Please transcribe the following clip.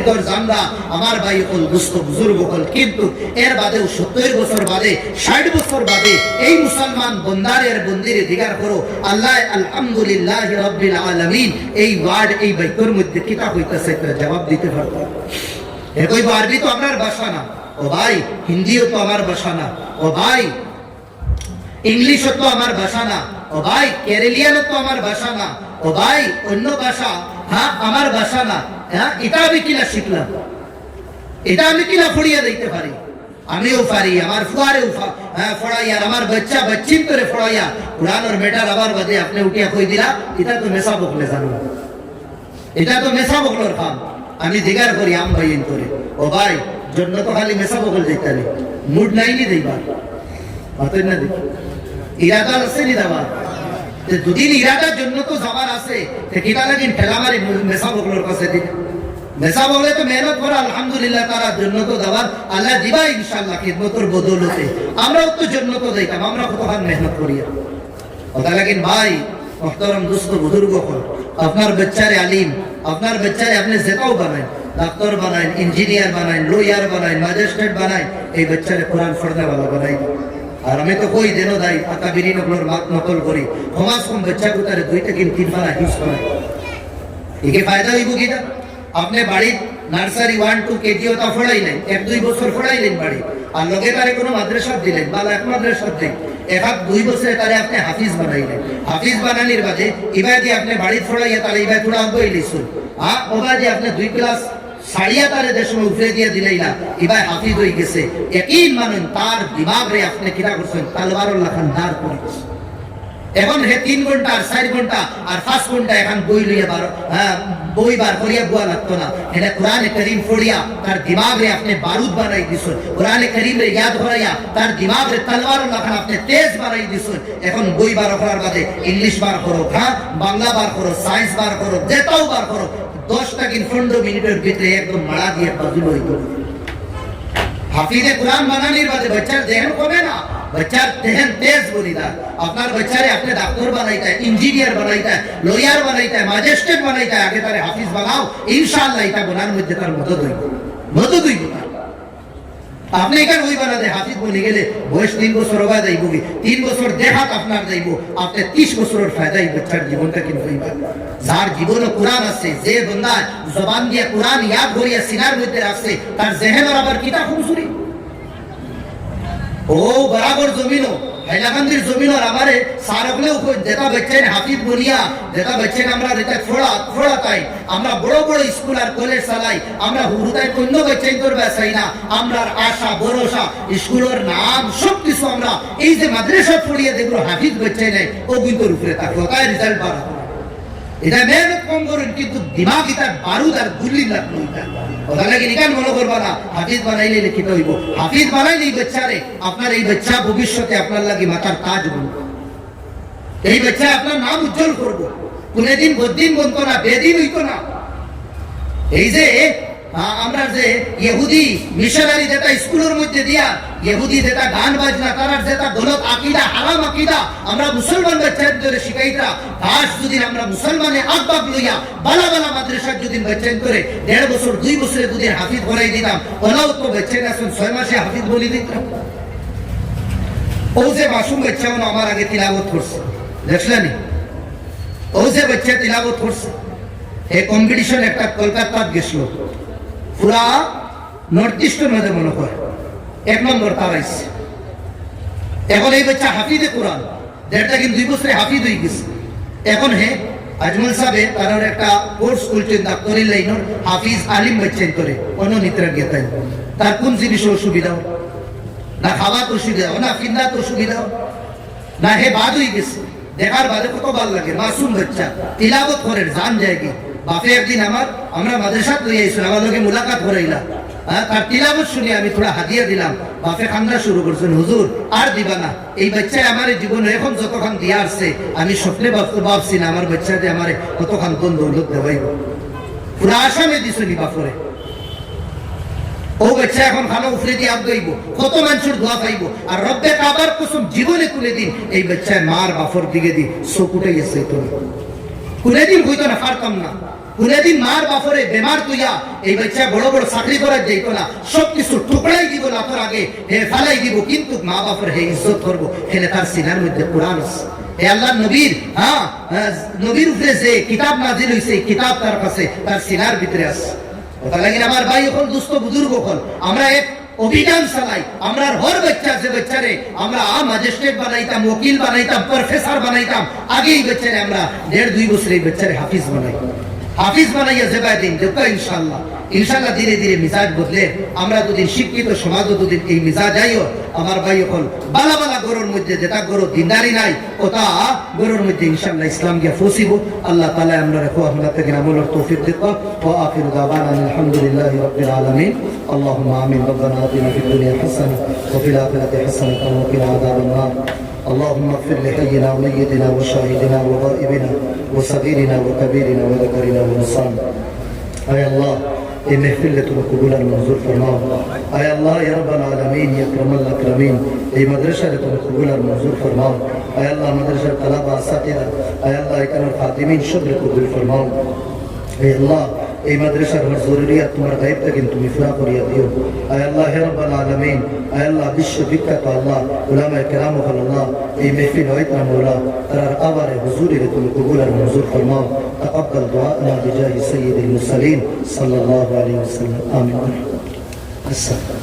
তোর জানরা আমার ভাই হল দুস্থ বুজুর্গ হল, কিন্তু এর বাদেও 70 বছর বাদে 60 বছর বাদে এই মুসলমান বন্দারের বন্দিরে দিগার করো আল্লাহ আলহামদুলিল্লাহ রাব্বিল আলামিন এই ওয়ার্ড এই বাইতের মধ্যে কিতা হইতাছে একটা জবাব দিতে পারবো। এ কইব আরবি তো আপনার ভাষা না, ও ভাই হিন্দিও তো আমার ভাষা না, ও ভাই ইংলিশও তো আমার ভাষা না, ও ভাই কেরালিয়ানও তো আমার ভাষা না, ও ভাই অন্য ভাষা হ্যাঁ আমার ভাষা না, হ্যাঁ এটা আমি কিনা শিখলাম, এটা আমি কিনা ফড়িয়া দিতে পারি, আমিও পারি, আমার ফুয়ারেও ফড়াইয়া, আমার বাচ্চা বাচ্চিন করে ফড়াইয়া পুরানোর মেটার আবার বাদে আপনি উঠিয়া কই দিলা এটা তো মেসা বকলে জানো, এটা তো মেসা বকলোর কাম। আমি জিগার করি আম ভাইন করে, ও ভাই জন্য তো খালি মেসা বকল যেতে মুড নাই নি দিবা অতই না দেখি ইরাদা আছে নি দাবা, দুদিন ইরাদার জন্য তো যাবার আছে, কিনা লাগিন ঠেলা মারি মেসা বকলোর কাছে দিন, মেসা বকলে তো মেহনত করা আলহামদুলিল্লাহ তার জন্য তো দাবার আল্লাহ দিবা ইনশাআল্লাহ খিদমতের বদৌলতে, আমরাও তো জন্য তো দিতাম, আমরা কতখান মেহনত করিয়া কথা লাগিন। ভাই মোহতারাম দোস্ত বুজুর্গ হল, আপনার বাচ্চারে আলিম, আপনার বাচ্চারে আপনি যেটাও বানায়, ডাক্তার বানায়, ইঞ্জিনিয়ার বানায়, লয়ার বানায়, ম্যাজিস্ট্রেট বানায়, এই বাচ্চারে কোরআন পড়নেওয়ালা বানাই। আর আমি তো কই দেনো দাই আকাবিরি নকলর মাত নকল করি সমাজ কম বাচ্চা কুতারে 2 থেকে 3 পারা হিস করে একে ফায়দা হইব কিনা? আপনি বাড়ি নার্সারি 1-2 কেজি তা ফড়াইলেন, 1-2 বছর ফড়াইলেন বাড়ি, আর লগে তারে কোনো মাদ্রাসা দিলেন, বালা এক মাদ্রাসা দিলেন, 1-2 বছরে তারে আপনি হাফিজ বানাইলেন, হাফিজ বানানির বাদে এবার যে আপনি বাড়ি ফড়াইয়া তারে এবার থোড়া বই লিখুন, ওবার যে আপনি 2 ক্লাস সারিয়া তারে দেশ উঠে দিয়ে দিলেই না এবার হাফিজ হয়ে গেছে, একই মানুষ তার দিমাগরে আপনি কিনা করছেন তালবারুল্লাহ খান দাঁড় করেছে। এখন হে 3 ঘন্টা আর 4 ঘন্টা আর 5 ঘন্টা এখন বই লইয়া বই বার করিয়া বুয়া লাগতো না, এটা কোরআনে করিম পড়িয়া তার দিমাগরে আপনি বারুদ বানাই দিছেন, কোরআনে করিমরে ইয়াদ করাইয়া তার দিমাগরে তলোয়ারুল্লাহ খান আপনি তেজ বানাই দিছেন। এখন বই বার করার বাদে ইংলিশ বার করো, হ্যাঁ বাংলা বার করো, সায়েন্স বার করো, যেটাও বার করো, 10টা কি 15 মিনিটের ভিতরে একদম মারা দিয়ে বাজুল হইত। হাফিজে কোরআন বানানির বাদে বাচ্চার দেহেন কমে না, বাচ্চার দেহেন তেজ বলিদা। আপনার বাচ্চারে আপনি ডাক্তার বানাইতে, ইঞ্জিনিয়ার বানাইতে, লয়ার বানাইতে, ম্যাজিস্ট্রেট বানাইতে, আগে তারে হাফিজ বানাও, ইনশাআল্লাহ এটা বোনার মধ্যে তার মদত হইব, মদত হইব। আপনি এখানে ওই বানাতে হাফিজ বলে গেলে বয়স 3 বছর হবে যাইব, 3 বছর দেখাত আপনার যাইব, আপনি 30 বছরের ফায়দাই বাচ্চার জীবনটা কিন্তু হইবা। যার জীবনে কোরআন আছে, যে বন্দা জবান দিয়ে কোরআন ইয়াদ করিয়া সিনার মধ্যে রাখছে, তার জেহেনের আবার কিতাব খুঁজুরি ও বরাবর জমিনও হাইলাকান্দির জমিনের আমারে সারকলেও যেটা বাচ্চাই হাফিজ বলিয়া, যেটা বাচ্চাই আমরা যেটা ফোড়া তাই আমরা বড় বড় স্কুল আর কলেজ চালাই, আমরা হুরুতাই অন্য বাচ্চাই করবে চাই না, আমরা আশা ভরসা স্কুলের নাম সব কিছু আমরা এই যে মাদ্রাসা পড়িয়ে যেগুলো হাফিজ বাচ্চাই নাই ও কিন্তু উপরে থাকলো, তাই রেজাল্ট বাড়া। এটা মেহনত কম করেন কিন্তু দিমাগ এটা বারুদ আর গুল্লি লাগলো, ওটা লাগে নিকান মনে করবা না হাফিজ বানাইলে লিখিত হইব, হাফিজ বানাইলে এই বাচ্চারে আপনার এই বাচ্চা ভবিষ্যতে আপনার লাগে মাথার তাজ বলবো, এই বাচ্চা আপনার নাম উজ্জ্বল করবো, কোনদিন বদিন বলতো না, বেদিন হইতো না। এই যে আমরা যে ইহুদি মিশনারি যেটা স্কুলের মধ্যে দিয়া ইহুদি যেটা গান বাজনা তার যেটা গলত আকীদা হারাম আকীদা আমরা মুসলমান বাচ্চাদের শিখাইতা, আজ যদি আমরা মুসলমানে আব্বাব লইয়া বালা বালা মাদ্রাসা যদি বাচ্চান করে 1.5 বছর 2 বছরে যদি হাফিজ করাই দিতাম, ওনাও তো বাচ্চারা 6 মাসে হাফিজ বলি দিতাম। ও যে মাসুম বাচ্চা আমার আগে তিলাওয়াত করছে দেখলেন, ও যে বাচ্চা তিলাওয়াত করছে, এই কম্পিটিশন একটা কলকাতাত গেছিল, পুরা নর্থ ইস্টের মধ্যে মনে করে 1 নম্বর তারাইছে। এখন এই বাচ্চা হাফিজে কোরআন 2 বছরে হাফিজ হয়ে গেছে। এখন আজমল সাহেব তার একটা কোর্স করছেন ডাক্তারি লাইনের হাফিজ আলিম বাচ্চান করে অনুনিত্রা গেতেন, তার কোন জিনিস অসুবিধা না, খাওয়ার অসুবিধা না, ফিন্দার অসুবিধা না, বাদ হয়ে গেছে। দেখার বাদে কত ভালো লাগে, মাসুম বাচ্চা তিলাবত করেন জান জায়গি। বাপে একদিন আমরা মাদ্রাসাত লই আইছিলাম, আমার লগে মুলাকাত করাইলা, তার তিলাবত শুনে আমি থোড়া হাদিয়া দিলাম, বাপে কান্দা শুরু করছেন, হুজুর আর দিবা না, এই বাচ্চায় আমার জীবনে এখন যতক্ষণ দিয়া আসছে আমি স্বপ্নে ভাবছি না আমার বাচ্চাতে আমার কতক্ষণ কোন দৌলত দেওয়াইব, পুরা আসামে দিছনি বাপরে। ও বাচ্চা এখন খালো উফরে দিয়ে আগাইব, কত মানুষের দোয়া পাইব, আর রব্বে কাবার কসম জীবনে কোনদিন এই বাচ্চায় মার বাপর দিকে দি চোখ উঠে গেছে, কোনদিন হইতো না, পারতাম না। কোনদিন মার বাপরে বেমার তুইয়া এই বাচ্চা বড় বড় চাকরি করার যাইতো না, সবকিছু টুকরাই দিব লাফর আগে হে ফালাই দিব, কিন্তু মা বাপর হে ইজ্জত করবো, হেলে তার সিনার মধ্যে কোরআন আছে। হে আল্লাহ নবীর নবীর উপরে যে কিতাব নাজিল হইছে, কিতাব তার কাছে তার সিনার ভিতরে আছে। কথা লাগে আমার ভাই হল, দুস্থ বুজুর্গ হল, আমরা এক অভিযান চালাই, আমরা হর বাচ্চা যে বাচ্চারে আমরা ম্যাজিস্ট্রেট বানাইতাম, ওকিল বানাইতাম, প্রফেসর বানাইতাম, আগেই বাচ্চারে আমরা 1.5-2 বছর এই বাচ্চারে হাফিজ বানাই, হাফিজ বানাইয়া যেবা দিন দেখো ইনশাল্লাহ ইনশাল্লাহ ধীরে ধীরে মিজাজ বদলে আমরা দুদিন শিক্ষিত সমাজ দুদিন এই মিজাজ আইও আমার ভাই এখন বালা বালা গরুর মধ্যে যেটা গরু দিনদারি নাই ওটা গরুর মধ্যে ইনশাল্লাহ ইসলাম গিয়া ফসিব। আল্লাহ তাআলা আমরা রাখো আমরা থেকে আমলের তৌফিক দিত। ওয়া আখিরু দাওয়ানা আলহামদুলিল্লাহি রাব্বিল আলামিন। আল্লাহুম্মা আমিন। রব্বানা আতিনা ফিদ দুনিয়া হাসানাহ ওয়া ফিল আখিরাতি হাসানাহ ওয়া কিনা আযাবান নার। اللهم اغفر لحينا وميتنا وشاهدنا وغائبنا وصغيرنا وكبيرنا وذكرنا ونصانا. اے اللہ یہ محفل تو قبول منظور فرماؤ. اے اللہ یا رب العالمین یا اکرم الاکرمین یہ مدرسہ تو قبول منظور فرماؤ. اے اللہ مدرسہ طلبہ اساتذہ اے اللہ اکرم خادمین شکر قبول فرماؤ. اے اللہ এই মাদ্রাসার হর জরুরিয়াত তোমার গায়েব থেকে তুমি পুরা করিয়া দিও। আয় আল্লাহ হে রব্বুল আলামিন, আয় আল্লাহ বিশ্ববিখ্যাত আল্লাহ উলামায়ে কেরাম আল্লাহ এই মাহফিল হয়তো মওলা তার আবারে হুজুরে তুমি কবুল আর মঞ্জুর ফরমাও। তাকাব্বাল দুআনা বিজাহি সাইয়্যিদিল মুরসালিন সাল্লাল্লাহু আলাইহি ওয়াসাল্লাম। আমিন। আসসালাম।